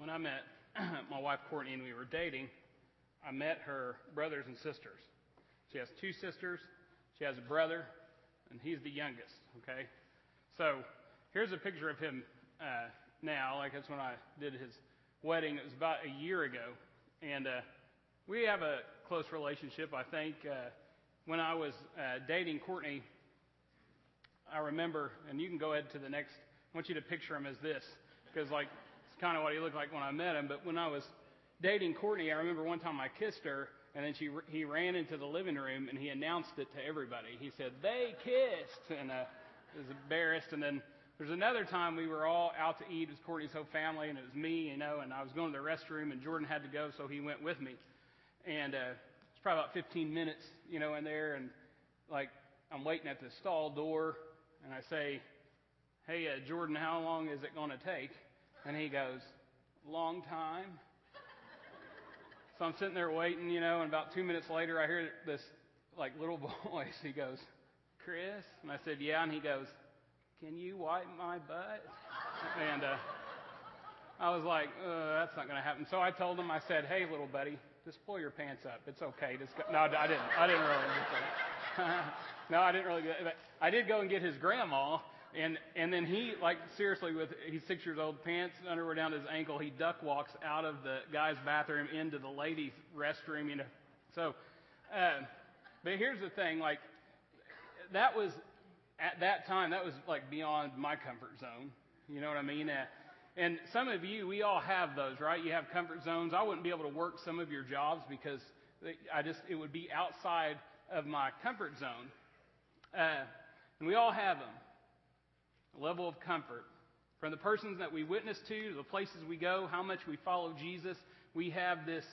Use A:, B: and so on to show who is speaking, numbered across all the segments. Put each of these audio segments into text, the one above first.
A: when I met my wife Courtney and we were dating, I met her brothers and sisters. She has two sisters, she has a brother, and he's the youngest, okay? So here's a picture of him now, like that's when I did his wedding. It was about a year ago, and we have a close relationship, I think. When I was dating Courtney, I remember, and you can go ahead to the next, I want you to picture him as this, because like it's kind of what he looked like when I met him. But when I was dating Courtney, I remember one time I kissed her, and then he ran into the living room and he announced it to everybody. He said, "They kissed," and was embarrassed. And then there's another time we were all out to eat. It was Courtney's whole family, and it was me, and I was going to the restroom, and Jordan had to go, so he went with me. And it's probably about 15 minutes, in there, and like I'm waiting at the stall door, and I say, "Hey, Jordan, how long is it going to take?" And he goes, "Long time." So I'm sitting there waiting, and about 2 minutes later, I hear this like little voice. He goes, "Chris?" And I said, "Yeah." And he goes, "Can you wipe my butt?" And I was like, "That's not going to happen." So I told him, I said, "Hey, little buddy, just pull your pants up. It's okay. Just go." No, I didn't really do that. No, I didn't really do that. But I did go and get his grandma. And then he, like, seriously, he's 6 years old, pants, underwear down to his ankle, he duck walks out of the guy's bathroom into the ladies' restroom, So, but here's the thing, like, that was, at that time, that was, like, beyond my comfort zone. You know what I mean? And some of you, we all have those, right? You have comfort zones. I wouldn't be able to work some of your jobs because it would be outside of my comfort zone. And we all have them. Level of comfort. From the persons that we witness to the places we go, how much we follow Jesus, we have this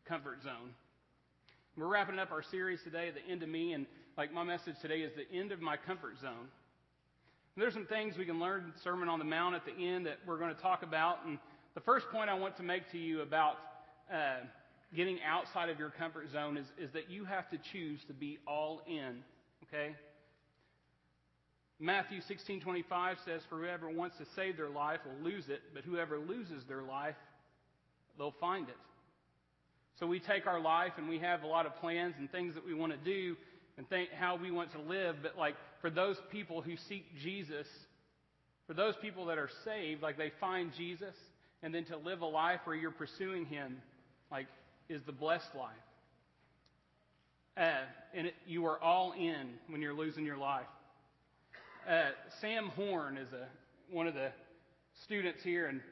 A: comfort zone. We're wrapping up our series today at the end of me, and like my message today is the end of my comfort zone. And there's some things we can learn in Sermon on the Mount at the end that we're going to talk about. And the first point I want to make to you about getting outside of your comfort zone is that you have to choose to be all in. Okay? Matthew 16:25 says, "For whoever wants to save their life will lose it, but whoever loses their life, they'll find it." So we take our life and we have a lot of plans and things that we want to do and think how we want to live. But like for those people who seek Jesus, for those people that are saved, like they find Jesus, and then to live a life where you're pursuing Him, like is the blessed life. You are all in when you're losing your life. Sam Horn is one of the students here, and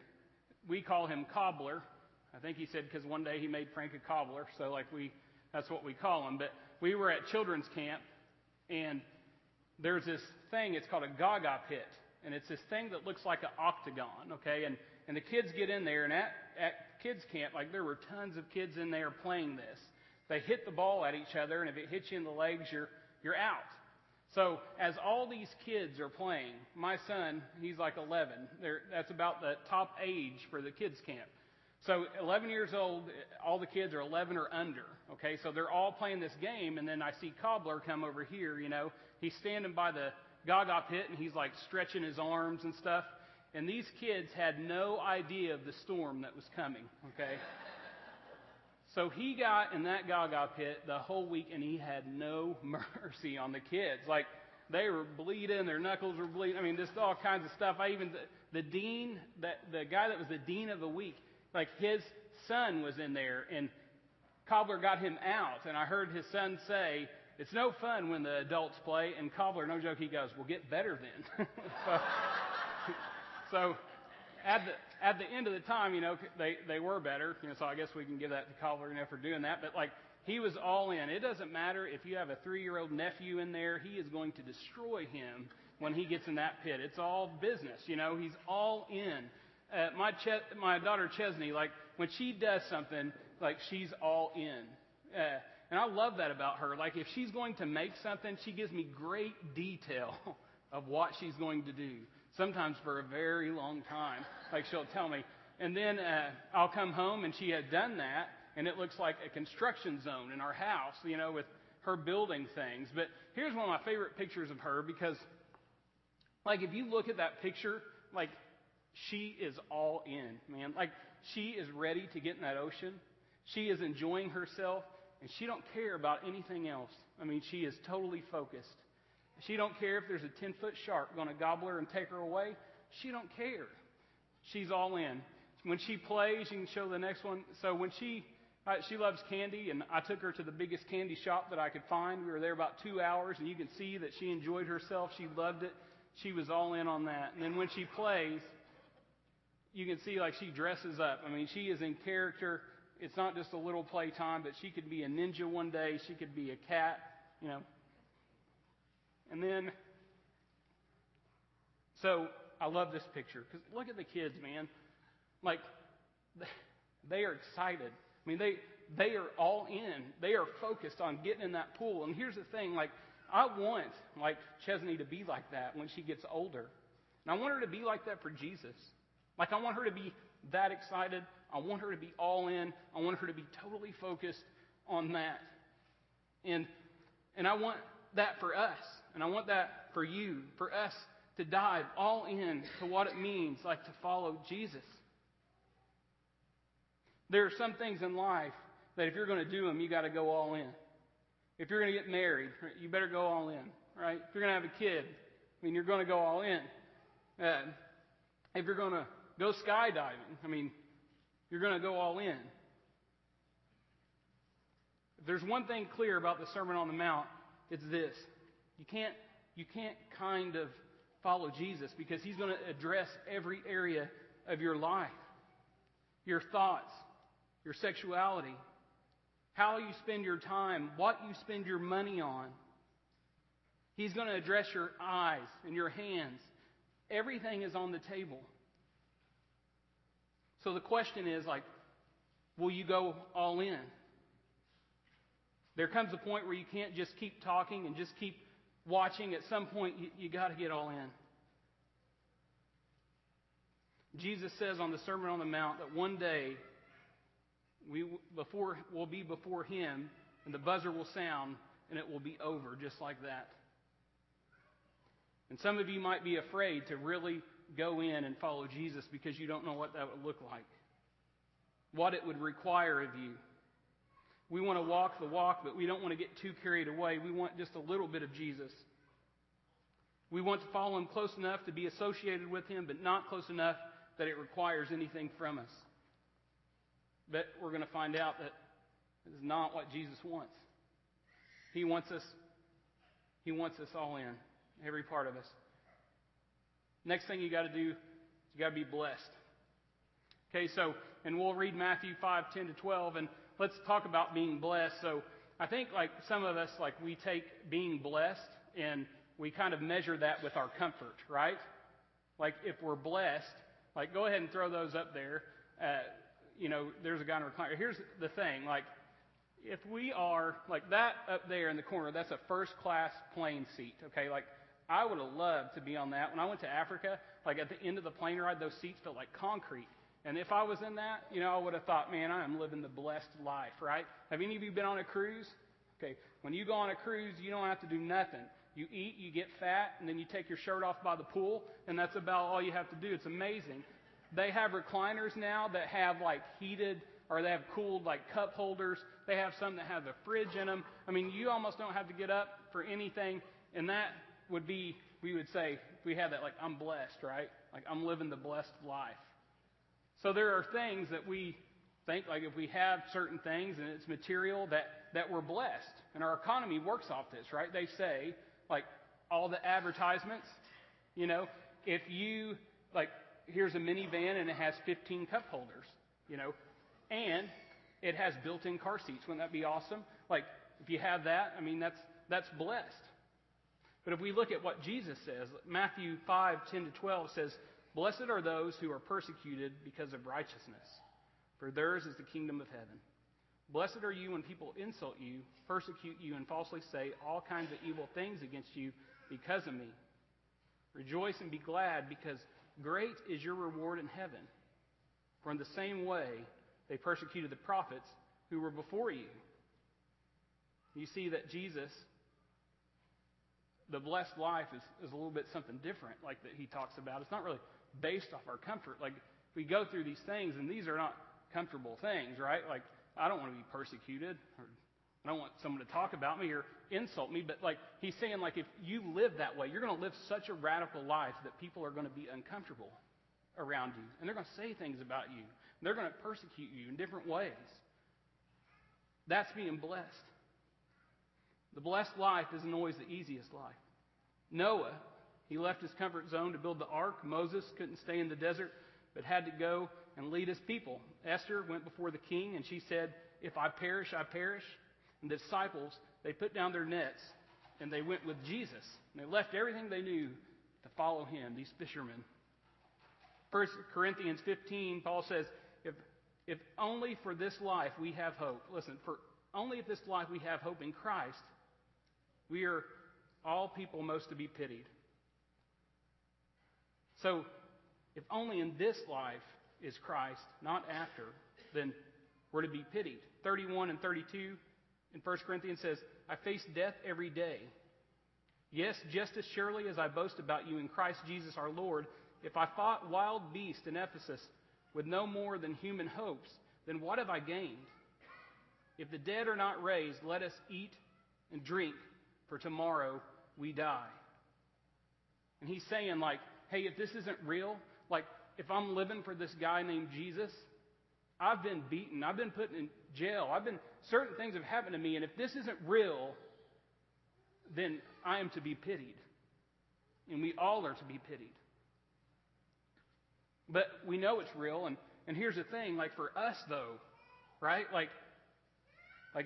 A: we call him Cobbler. I think he said because one day he made Frank a cobbler, so that's what we call him. But we were at children's camp, and there's this thing, it's called a Gaga pit, and it's this thing that looks like an octagon, okay? And the kids get in there, and at kids camp, like there were tons of kids in there playing this. They hit the ball at each other, and if it hits you in the legs, you're out. So as all these kids are playing, my son, he's like 11. That's about the top age for the kids camp. So 11 years old, all the kids are 11 or under. Okay, so they're all playing this game, and then I see Cobbler come over here. He's standing by the Gaga pit, and he's like stretching his arms and stuff. And these kids had no idea of the storm that was coming. Okay. So he got in that Gaga pit the whole week, and he had no mercy on the kids. Like, they were bleeding, their knuckles were bleeding. I mean, just all kinds of stuff. The dean, the guy that was the dean of the week, like his son was in there, and Cobbler got him out. And I heard his son say, "It's no fun when the adults play." And Cobbler, no joke, he goes, "Well, get better then." So at the end of the time, they were better. So I guess we can give that to Cobbler, for doing that. But like he was all in. It doesn't matter if you have a 3-year-old nephew in there. He is going to destroy him when he gets in that pit. It's all business. He's all in. My daughter Chesney, like when she does something, like she's all in. And I love that about her. Like if she's going to make something, she gives me great detail of what she's going to do. Sometimes for a very long time. Like she'll tell me. And then I'll come home and she had done that, and it looks like a construction zone in our house, with her building things. But here's one of my favorite pictures of her, because like if you look at that picture, like she is all in, man. Like, she is ready to get in that ocean. She is enjoying herself, and she don't care about anything else. I mean, she is totally focused. She don't care if there's a 10-foot shark going to gobble her and take her away. She don't care. She's all in. When she plays, you can show the next one. So when she loves candy, and I took her to the biggest candy shop that I could find. We were there about 2 hours, and you can see that she enjoyed herself. She loved it. She was all in on that. And then when she plays, you can see like she dresses up. I mean, she is in character. It's not just a little playtime, but she could be a ninja one day. She could be a cat, you know. And then, so I love this picture because look at the kids, man. Like, they are excited. I mean, they are all in. They are focused on getting in that pool. And here's the thing, like, I want, like, Chesney to be like that when she gets older. And I want her to be like that for Jesus. Like, I want her to be that excited. I want her to be all in. I want her to be totally focused on that. And I want that for us. And I want that for you, for us to dive all in to what it means, like, to follow Jesus. There are some things in life that if you're going to do them, you got to go all in. If you're going to get married, you better go all in, right? If you're going to have a kid, I mean, you're going to go all in. If you're going to go skydiving, I mean, you're going to go all in. If there's one thing clear about the Sermon on the Mount, it's this. You can't kind of follow Jesus because he's going to address every area of your life. Your thoughts, your sexuality, how you spend your time, what you spend your money on. He's going to address your eyes and your hands. Everything is on the table. So the question is, like, will you go all in? There comes a point where you can't just keep talking and just keep watching. At some point, you got to get all in. Jesus says on the Sermon on the Mount that one day we'll be before him, and the buzzer will sound, and it will be over just like that. And some of you might be afraid to really go in and follow Jesus because you don't know what that would look like, what it would require of you. We want to walk the walk, but we don't want to get too carried away. We want just a little bit of Jesus. We want to follow him close enough to be associated with him, but not close enough that it requires anything from us. But we're going to find out that this is not what Jesus wants. He wants us all in, every part of us. Next thing you got to do is you got to be blessed. Okay, so, and we'll read Matthew 5:10-12, and let's talk about being blessed. So I think like some of us, like we take being blessed and we kind of measure that with our comfort, right? Like if we're blessed, like go ahead and throw those up there. There's a guy in a recliner. Here's the thing, like if we are like that up there in the corner, that's a first class plane seat, okay? Like I would have loved to be on that. When I went to Africa, like at the end of the plane ride, those seats felt like concrete. And if I was in that, I would have thought, man, I am living the blessed life, right? Have any of you been on a cruise? Okay, when you go on a cruise, you don't have to do nothing. You eat, you get fat, and then you take your shirt off by the pool, and that's about all you have to do. It's amazing. They have recliners now that have like heated, or they have cooled like cup holders. They have some that have a fridge in them. I mean, you almost don't have to get up for anything, and that would be, we would say, if we had that, like, I'm blessed, right? Like, I'm living the blessed life. So there are things that we think, like if we have certain things and it's material, that we're blessed. And our economy works off this, right? They say, like, all the advertisements, if you, like, here's a minivan and it has 15 cup holders, and it has built-in car seats. Wouldn't that be awesome? Like, if you have that, I mean, that's blessed. But if we look at what Jesus says, Matthew 5:10-12 says, "Blessed are those who are persecuted because of righteousness, for theirs is the kingdom of heaven. Blessed are you when people insult you, persecute you, and falsely say all kinds of evil things against you because of me. Rejoice and be glad, because great is your reward in heaven. For in the same way they persecuted the prophets who were before you." You see that Jesus, the blessed life is a little bit something different, like that he talks about. It's not really based off our comfort. Like, we go through these things, and these are not comfortable things, right? Like, I don't want to be persecuted, or I don't want someone to talk about me or insult me. But, like, he's saying, like, if you live that way, you're going to live such a radical life that people are going to be uncomfortable around you. And they're going to say things about you. And they're going to persecute you in different ways. That's being blessed. The blessed life isn't always the easiest life. Noah, he left his comfort zone to build the ark. Moses couldn't stay in the desert, but had to go and lead his people. Esther went before the king, and she said, "If I perish, I perish." And the disciples, they put down their nets, and they went with Jesus. And they left everything they knew to follow him, these fishermen. 1 Corinthians 15, Paul says, if only for this life we have hope. Listen, for only if this life we have hope in Christ, we are all people most to be pitied. So, if only in this life is Christ, not after, then we're to be pitied. 31 and 32 in 1 Corinthians says, "I face death every day. Yes, just as surely as I boast about you in Christ Jesus our Lord, if I fought wild beasts in Ephesus with no more than human hopes, then what have I gained? If the dead are not raised, let us eat and drink, for tomorrow we die." And he's saying, like, hey, if this isn't real, like, if I'm living for this guy named Jesus, I've been beaten, I've been put in jail, certain things have happened to me, and if this isn't real, then I am to be pitied. And we all are to be pitied. But we know it's real, and here's the thing, like, for us, though, right? Like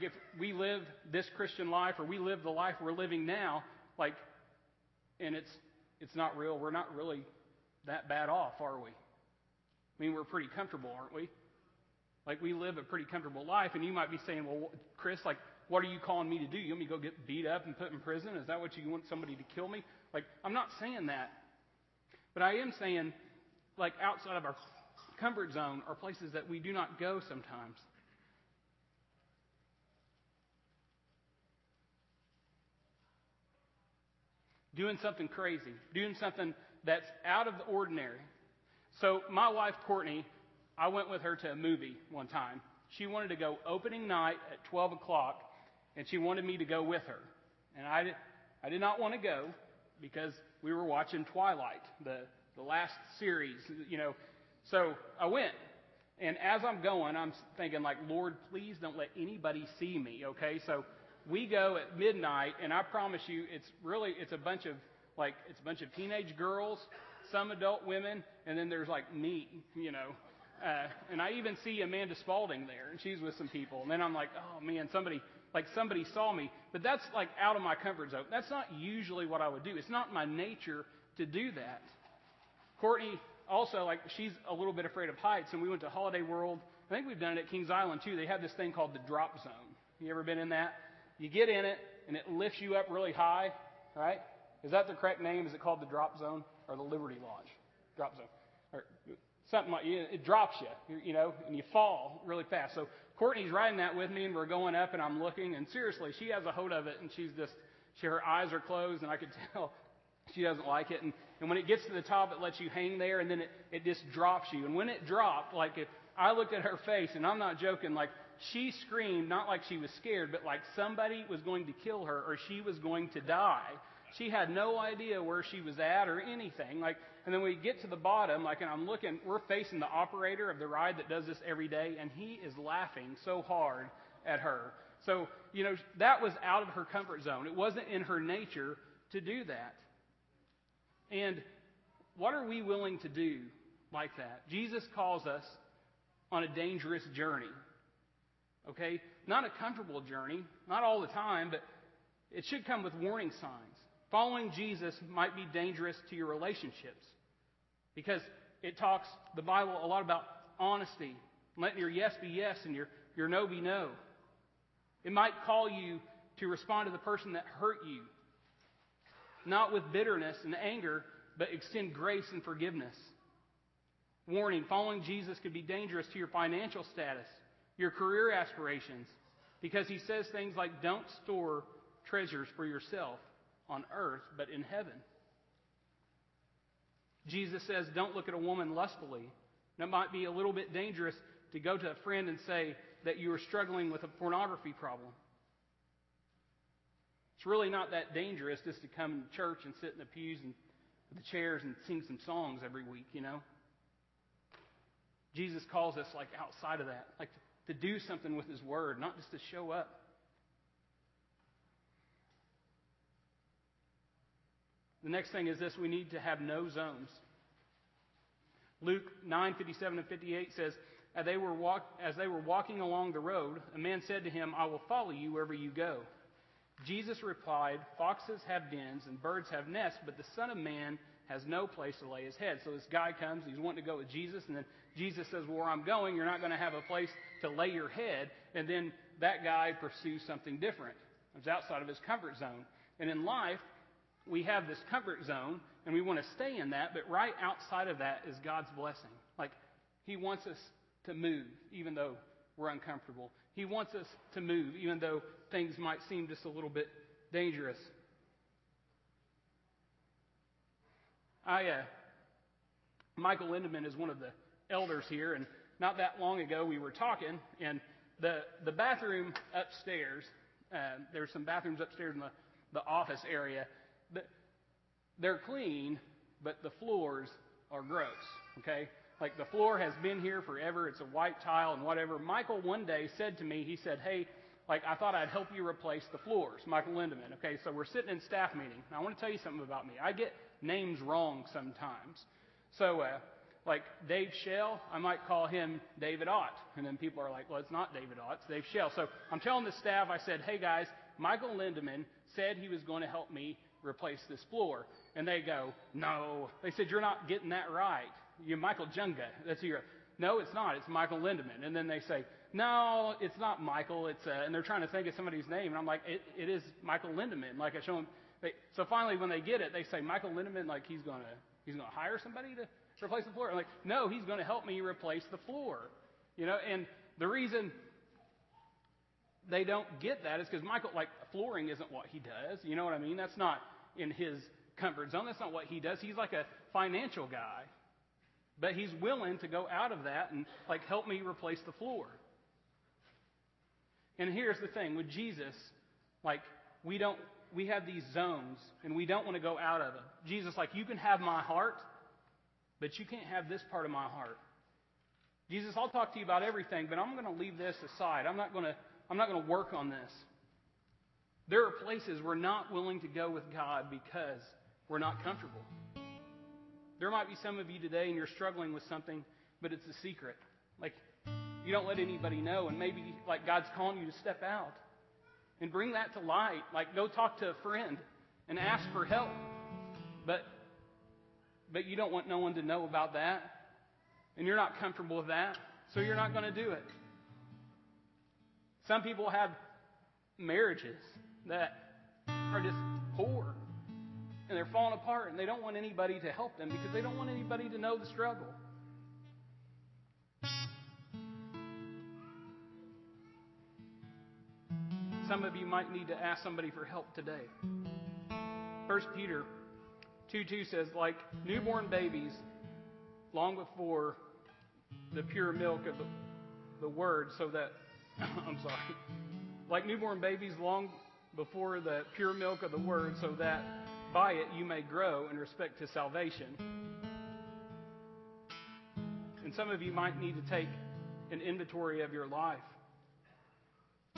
A: if we live this Christian life, or we live the life we're living now, like, and it's not real, we're not really that bad off, are we? I mean, we're pretty comfortable, aren't we? Like, we live a pretty comfortable life, and you might be saying, well, Chris, like, what are you calling me to do? You want me to go get beat up and put in prison? Is that what you want, somebody to kill me? Like, I'm not saying that. But I am saying, like, outside of our comfort zone are places that we do not go sometimes. Doing something crazy. Doing something that's out of the ordinary. So my wife, Courtney, I went with her to a movie one time. She wanted to go opening night at 12 o'clock, and she wanted me to go with her. And I did not want to go because we were watching Twilight, the last series, you know. So I went. And as I'm going, I'm thinking, like, Lord, please don't let anybody see me, okay? So we go at midnight, and I promise you, it's a bunch of teenage girls, some adult women, and then there's, like, me, you know. And I even see Amanda Spalding there, and she's with some people. And then I'm like, oh, man, somebody saw me. But that's, like, out of my comfort zone. That's not usually what I would do. It's not my nature to do that. Courtney also, like, she's a little bit afraid of heights, and we went to Holiday World. I think we've done it at Kings Island, too. They have this thing called the drop zone. You ever been in that? You get in it, and it lifts you up really high, right? Is that the correct name? Is it called the drop zone or the Liberty Launch? Drop zone. Or something like, it drops you, you know, and you fall really fast. So Courtney's riding that with me, and we're going up, and I'm looking, and seriously, she has a hold of it, and her eyes are closed, and I could tell she doesn't like it. And when it gets to the top, it lets you hang there, and then it just drops you. And when it dropped, like, if I looked at her face, and I'm not joking, like, she screamed, not like she was scared, but like somebody was going to kill her or she was going to die. She had no idea where she was at or anything. Like, and then we get to the bottom, like, and I'm looking, we're facing the operator of the ride that does this every day, and he is laughing so hard at her. So, you know, that was out of her comfort zone. It wasn't in her nature to do that. And what are we willing to do like that? Jesus calls us on a dangerous journey. Okay? Not a comfortable journey, not all the time, but it should come with warning signs. Following Jesus might be dangerous to your relationships because it talks, the Bible, a lot about honesty, letting your yes be yes and your no be no. It might call you to respond to the person that hurt you, not with bitterness and anger, but extend grace and forgiveness. Warning, following Jesus could be dangerous to your financial status, your career aspirations, because he says things like, don't store treasures for yourself on earth, but in heaven. Jesus says, don't look at a woman lustfully. That might be a little bit dangerous to go to a friend and say that you are struggling with a pornography problem. It's really not that dangerous just to come to church and sit in the pews and the chairs and sing some songs every week, you know. Jesus calls us like outside of that, like to do something with His Word, not just to show up. The next thing is this: we need to have no zones. Luke 9:57 and 58 says, as they were walking along the road, a man said to him, I will follow you wherever you go. Jesus replied, foxes have dens and birds have nests, but the Son of Man has no place to lay His head. So this guy comes, he's wanting to go with Jesus, and then Jesus says, well, where I'm going, you're not going to have a place to lay your head. And then that guy pursues something different. It's outside of his comfort zone. And in life, we have this comfort zone, and we want to stay in that, but right outside of that is God's blessing. Like, He wants us to move, even though we're uncomfortable. He wants us to move, even though things might seem just a little bit dangerous. Michael Lindeman is one of the elders here, and not that long ago we were talking, and the bathroom upstairs, there's some bathrooms upstairs in the office area. They're clean, but the floors are gross, okay? Like, the floor has been here forever. It's a white tile and whatever. Michael one day said to me, he said, hey, like, I thought I'd help you replace the floors. Michael Lindeman. Okay, so we're sitting in staff meeting. Now, I want to tell you something about me. I get names wrong sometimes. So, like Dave Shell, I might call him David Ott. And then people are like, well, it's not David Ott, it's Dave Shell. So I'm telling the staff, I said, hey, guys, Michael Lindeman said he was going to help me replace this floor. And they go, no. They said, you're not getting that right. You're Michael Junga. That's who you're. No, it's not. It's Michael Lindeman. And then they say, no, it's not Michael. It's and they're trying to think of somebody's name. And I'm like, it is Michael Lindeman. Like, I show them. So finally, when they get it, they say, Michael Lindeman, like he's gonna hire somebody to replace the floor. I'm like, no, he's going to help me replace the floor. You know, and the reason they don't get that is because Michael, like, flooring isn't what he does. You know what I mean? That's not in his comfort zone. That's not what he does. He's like a financial guy. But he's willing to go out of that and, like, help me replace the floor. And here's the thing. With Jesus, like, we have these zones, and we don't want to go out of them. Jesus, like, you can have my heart, but you can't have this part of my heart. Jesus, I'll talk to you about everything, but I'm going to leave this aside. I'm not going to work on this. There are places we're not willing to go with God because we're not comfortable. There might be some of you today and you're struggling with something, but it's a secret. Like, you don't let anybody know, and maybe, like, God's calling you to step out and bring that to light. Like, go talk to a friend and ask for help. But you don't want no one to know about that, and you're not comfortable with that, so you're not going to do it. Some people have marriages that are just poor, and they're falling apart, and they don't want anybody to help them because they don't want anybody to know the struggle. Some of you might need to ask somebody for help today. 1 Peter 2:2 says, like newborn babies, long before the pure milk of the Word, so that, like newborn babies, long before the pure milk of the Word, so that by it you may grow in respect to salvation. And some of you might need to take an inventory of your life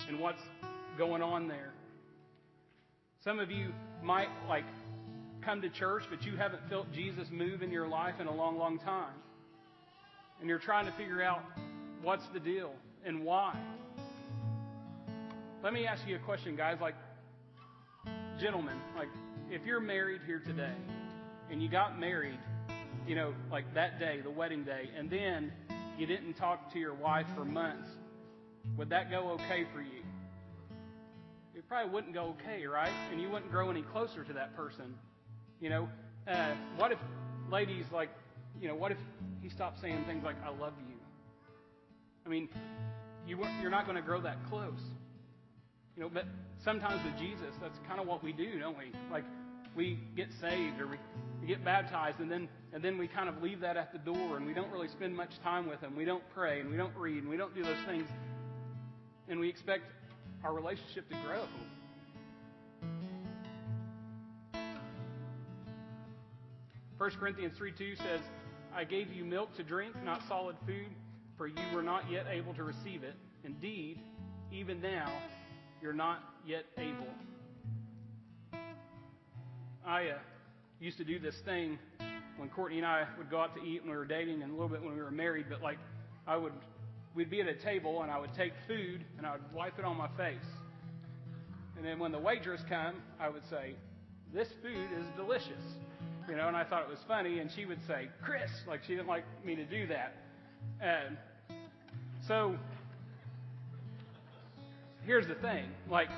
A: and what's going on there. Some of you might, like, come to church, but you haven't felt Jesus move in your life in a long, long time. And you're trying to figure out what's the deal and why. Let me ask you a question, guys. Like, gentlemen, like, if you're married here today and you got married, you know, like that day, the wedding day, and then you didn't talk to your wife for months, would that go okay for you? It probably wouldn't go okay, right? And you wouldn't grow any closer to that person. You know, what if, ladies, like, you know, what if he stopped saying things like, I love you? I mean, you're not going to grow that close. You know, but sometimes with Jesus, that's kind of what we do, don't we? Like, we get saved or we get baptized, and then we kind of leave that at the door, and we don't really spend much time with them. We don't pray, and we don't read, and we don't do those things, and we expect our relationship to grow. 1 Corinthians 3:2 says, I gave you milk to drink, not solid food, for you were not yet able to receive it. Indeed, even now, you're not yet able. I used to do this thing when Courtney and I would go out to eat when we were dating, and a little bit when we were married, but we'd be at a table, and I would take food, and I would wipe it on my face. And then when the waitress come, I would say, this food is delicious. And I thought it was funny, and she would say, Chris, like she didn't like me to do that. So here's the thing, like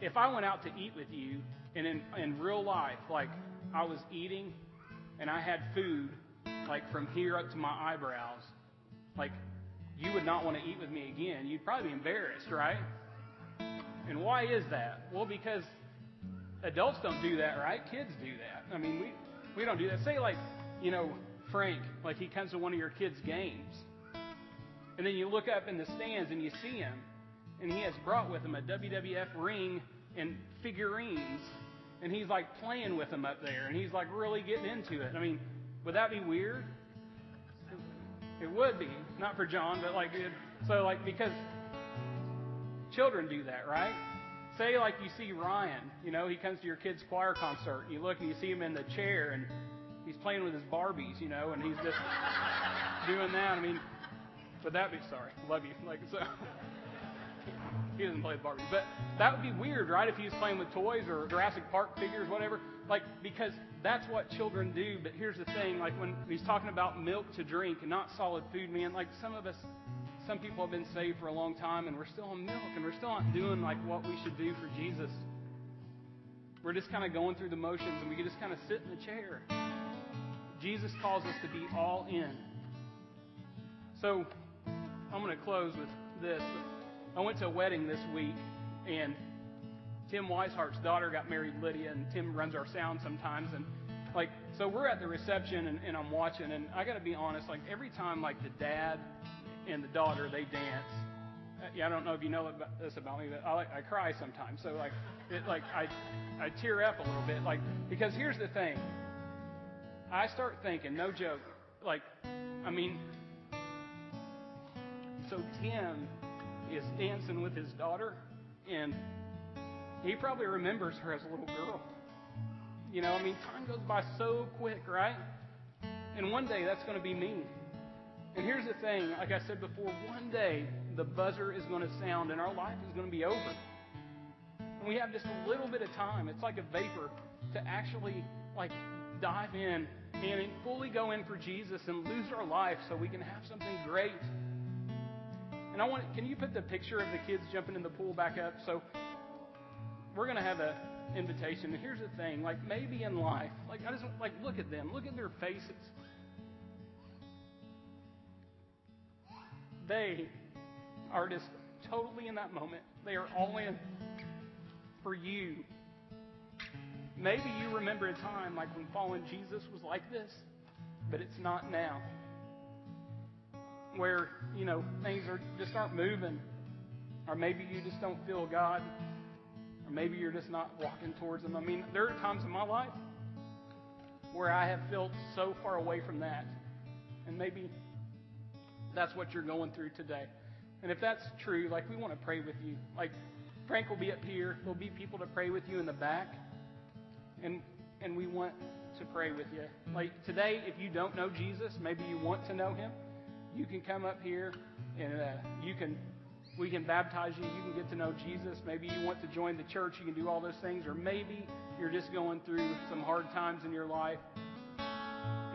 A: if I went out to eat with you, and in real life, like I was eating, and I had food, like from here up to my eyebrows, like you would not want to eat with me again. You'd probably be embarrassed, right? And why is that? Well, because adults don't do that, right? Kids do that. I mean, we don't do that. Say like, Frank, like he comes to one of your kids' games, and then you look up in the stands and you see him, and he has brought with him a WWF ring and figurines, and he's like playing with them up there, and he's like really getting into it. I mean, would that be weird? It would be. Not for John, but because children do that, right? Say like you see Ryan, he comes to your kid's choir concert, and you look and you see him in the chair, and he's playing with his Barbies, and he's just doing that. I mean, would that be, sorry, love you, so. He doesn't play with Barbies, but that would be weird, right? If he was playing with toys or Jurassic Park figures, whatever, because that's what children do. But here's the thing, when he's talking about milk to drink and not solid food, man, some people have been saved for a long time, and we're still on milk, and we're still not doing what we should do for Jesus. We're just kind of going through the motions, and we can just kind of sit in the chair. Jesus calls us to be all in. So I'm going to close with this. I went to a wedding this week, and Tim Weishart's daughter got married, Lydia, and Tim runs our sound sometimes. And so we're at the reception, and I'm watching, and I got to be honest, every time the dad and the daughter, they dance. I don't know if you know this about me, but I cry sometimes. So I tear up a little bit, because here's the thing. I start thinking, no joke, so Tim is dancing with his daughter, and he probably remembers her as a little girl. Time goes by so quick, right? And one day that's going to be me. And here's the thing, like I said before, one day the buzzer is going to sound and our life is going to be over. And we have just a little bit of time. It's like a vapor to actually dive in and fully go in for Jesus and lose our life so we can have something great. And can you put the picture of the kids jumping in the pool back up? So we're going to have an invitation. And here's the thing, maybe in life, I just look at them, look at their faces. They are just totally in that moment. They are all in for you. Maybe you remember a time when following Jesus was like this, but it's not now. Where, things just aren't moving. Or maybe you just don't feel God. Or maybe you're just not walking towards Him. There are times in my life where I have felt so far away from that. And maybe that's what you're going through today. And if that's true, we want to pray with you. Frank will be up here. There'll be people to pray with you in the back. And we want to pray with you. Today, if you don't know Jesus, maybe you want to know Him, you can come up here and we can baptize you. You can get to know Jesus. Maybe you want to join the church. You can do all those things. Or maybe you're just going through some hard times in your life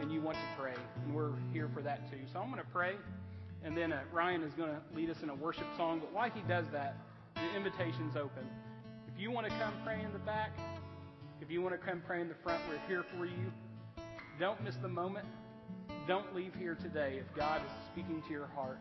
A: and you want to pray. And we're here for that too. So I'm going to pray. And then Ryan is going to lead us in a worship song. But while he does that, the invitation's open. If you want to come pray in the back, if you want to come pray in the front, we're here for you. Don't miss the moment. Don't leave here today if God is speaking to your heart.